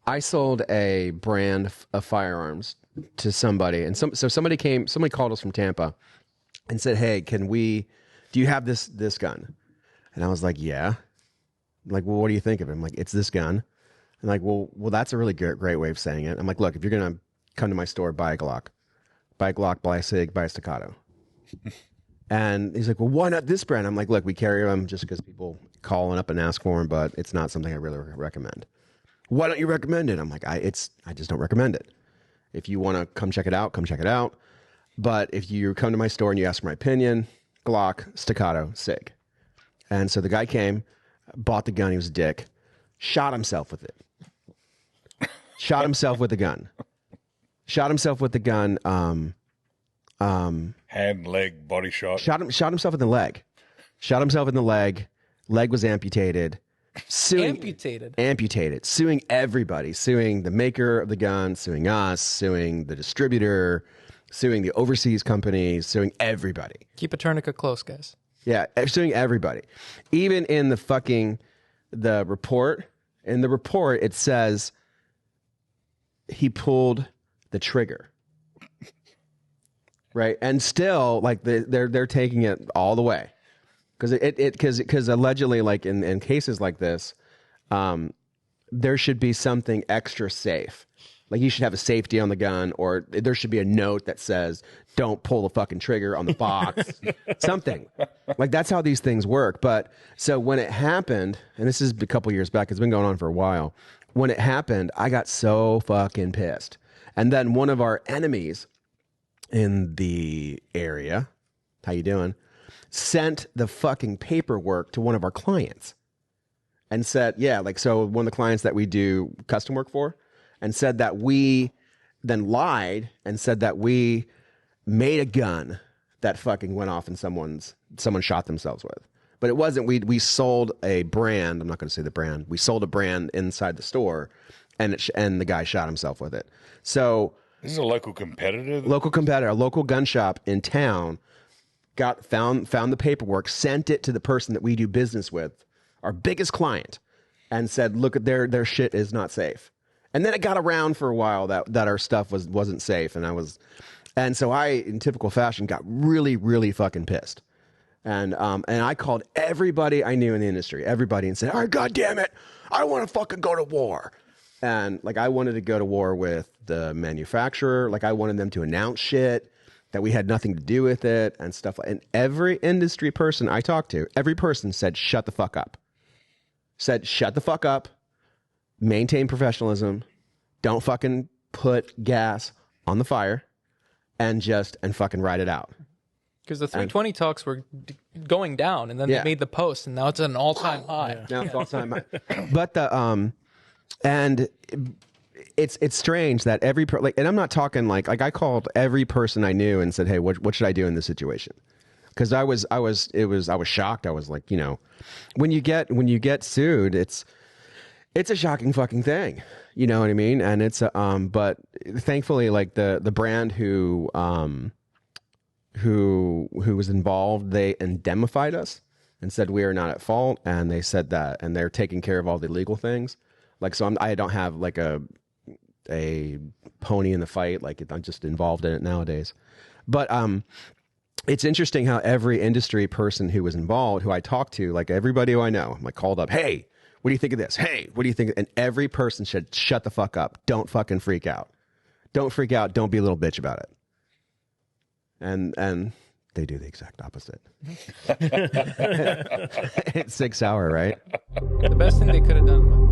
I sold a brand of firearms to somebody, and somebody called us from Tampa and said, "Hey, do you have this gun?" And I was like, "Yeah." I'm like, "Well, what do you think of it?" I'm like, "It's this gun." I'm like, well, that's a really great way of saying it. I'm like, "Look, if you're gonna come to my store, buy a Glock, buy a Sig, buy a Staccato." And he's like, "Well, why not this brand?" I'm like, "Look, we carry them just because people call up and ask for them, but it's not something I really recommend." "Why don't you recommend it?" I'm like, I just don't recommend it. If you want to come check it out, come check it out. But if you come to my store and you ask for my opinion, Glock, Staccato, Sig. And so the guy came, bought the gun. He was a dick, shot himself with it. Shot himself with the gun. Hand, leg, body shot. Shot himself in the leg. Shot himself in the leg. Leg was amputated. Amputated. Suing everybody. Suing the maker of the gun. Suing us. Suing the distributor. Suing the overseas companies. Suing everybody. Keep a tourniquet close, guys. Yeah, suing everybody. Even in the report. In the report, it says he pulled the trigger. Right, and still, like they're taking it all the way, because allegedly, like in cases like this, there should be something extra safe. Like you should have a safety on the gun, or there should be a note that says, "Don't pull the fucking trigger" on the box. Something like that's how these things work. But so when it happened, and this is a couple years back, it's been going on for a while. When it happened, I got so fucking pissed, and then one of our enemies in the area, how you doing, sent the fucking paperwork to one of our clients and said, yeah, like, so one of the clients that we do custom work for, and said that we then lied and said that we made a gun that fucking went off and someone shot themselves with. But it wasn't. We sold a brand. I'm not going to say the brand. We sold a brand inside the store, and the guy shot himself with it. So this is a local competitor? A local gun shop in town found the paperwork, sent it to the person that we do business with, our biggest client, and said, look, their shit is not safe. And then it got around for a while that our stuff wasn't safe, and so I, in typical fashion, got really, really fucking pissed. And I called everybody I knew in the industry, and said, all right, God damn it, I want to fucking go to war. And like, I wanted to go to war with the manufacturer. Like, I wanted them to announce shit that we had nothing to do with it and stuff. And every industry person I talked to, every person said, shut the fuck up. Said, shut the fuck up. Maintain professionalism. Don't fucking put gas on the fire and fucking ride it out. Because the 320 talks were going down, and then they made the post, and now it's at an all-time high. Yeah. Now it's all-time high. But and it's strange that and I'm not talking like I called every person I knew and said, hey, what should I do in this situation? Because I was shocked. I was like, when you get sued, it's a shocking fucking thing. You know what I mean? And it's but thankfully, like the brand who was involved, they indemnified us and said we are not at fault, and they said that, and they're taking care of all the legal things. Like, so I don't have like a pony in the fight. Like, I'm just involved in it nowadays. But it's interesting how every industry person who was involved, who I talked to, like everybody who I know, I'm like called up, hey, what do you think of this? Hey, what do you think? And every person should shut the fuck up. Don't fucking freak out. Don't freak out. Don't be a little bitch about it. And they do the exact opposite. It's 6 hour, right? The best thing they could have done